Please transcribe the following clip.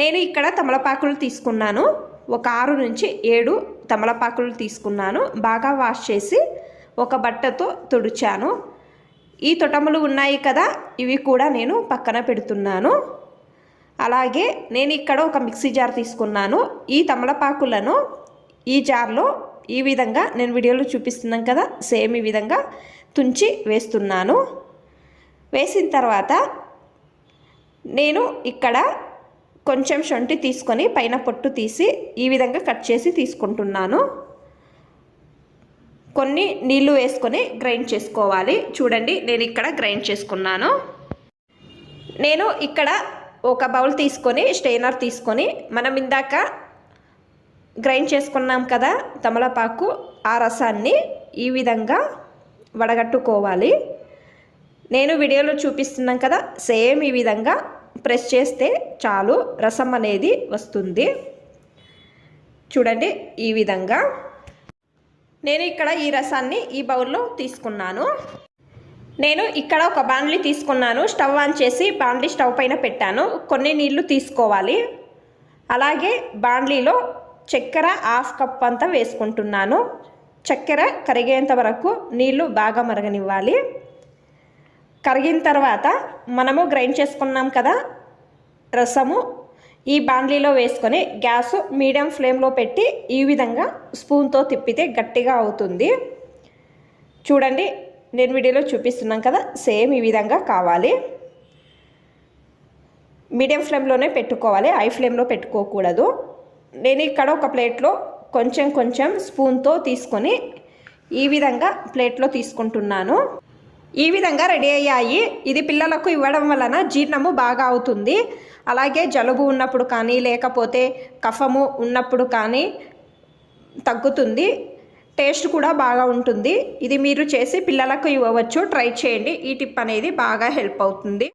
నేను ఇక్కడ తమలపాకులు తీసుకున్నాను. ఒక 6 నుంచి 7 తమలపాకులు తీసుకున్నాను. బాగా వాష్ చేసి ఒక బట్టతో తుడిచాను. ఈ తొటములు ఉన్నాయి కదా, ఇవి కూడా నేను పక్కన పెడుతున్నాను. అలాగే నేను ఇక్కడ ఒక మిక్సీ జార్ తీసుకున్నాను. ఈ తమలపాకులను ఈ జార్లో ఈ విధంగా నేను వీడియోలో చూపిస్తున్నాను కదా, సేమ్ ఈ విధంగా తుంచి వేస్తున్నాను. వేసిన తర్వాత నేను ఇక్కడ కొంచెం శొంఠి తీసుకొని పైన పొట్టు తీసి ఈ విధంగా కట్ చేసి తీసుకుంటున్నాను. కొన్ని నీళ్లు వేసుకొని గ్రైండ్ చేసుకోవాలి. చూడండి, నేను ఇక్కడ గ్రైండ్ చేసుకున్నాను. నేను ఇక్కడ ఒక బౌల్ తీసుకొని స్ట్రెయినర్ తీసుకొని మనం ఇందాక గ్రైండ్ చేసుకున్నాం కదా తమలపాకు, ఆ రసాన్ని ఈ విధంగా వడగట్టుకోవాలి. నేను వీడియోలో చూపిస్తున్నాం కదా, సేమ్ ఈ విధంగా ప్రెస్ చేస్తే చాలు రసం అనేది వస్తుంది. చూడండి, ఈ విధంగా నేను ఇక్కడ ఈ రసాన్ని ఈ బౌల్లో తీసుకున్నాను. నేను ఇక్కడ ఒక బాండ్లీ తీసుకున్నాను. స్టవ్ ఆన్ చేసి బాండ్లీ స్టవ్ పైన పెట్టాను. కొన్ని నీళ్లు తీసుకోవాలి. అలాగే బాండ్లీలో చక్కెర 1/2 కప్ అంతా వేసుకుంటున్నాను. చక్కెర కరిగేంత వరకు నీళ్లు బాగా మరగనివ్వాలి. కరిగిన తర్వాత మనము గ్రైండ్ చేసుకున్నాం కదా రసము, ఈ బాండ్లీలో వేసుకొని గ్యాస్ మీడియం ఫ్లేమ్లో పెట్టి ఈ విధంగా స్పూన్తో తిప్పితే గట్టిగా అవుతుంది. చూడండి, నేను వీడియోలో చూపిస్తున్నాను కదా, సేమ్ ఈ విధంగా కావాలి. మీడియం ఫ్లేమ్లోనే పెట్టుకోవాలి, హై ఫ్లేమ్లో పెట్టుకోకూడదు. నేను ఇక్కడ ఒక ప్లేట్లో కొంచెం కొంచెం స్పూన్తో తీసుకొని ఈ విధంగా ప్లేట్లో తీసుకుంటున్నాను. ఈ విధంగా రెడీ అయ్యాయి. ఇది పిల్లలకు ఇవ్వడం వలన జీర్ణము బాగా అవుతుంది. అలాగే జలుబు ఉన్నప్పుడు కానీ లేకపోతే కఫము ఉన్నప్పుడు కానీ తగ్గుతుంది. టేస్ట్ కూడా బాగా ఉంటుంది. ఇది మీరు చేసి పిల్లలకు ఇవ్వవచ్చు. ట్రై చేయండి. ఈ టిప్ అనేది బాగా హెల్ప్ అవుతుంది.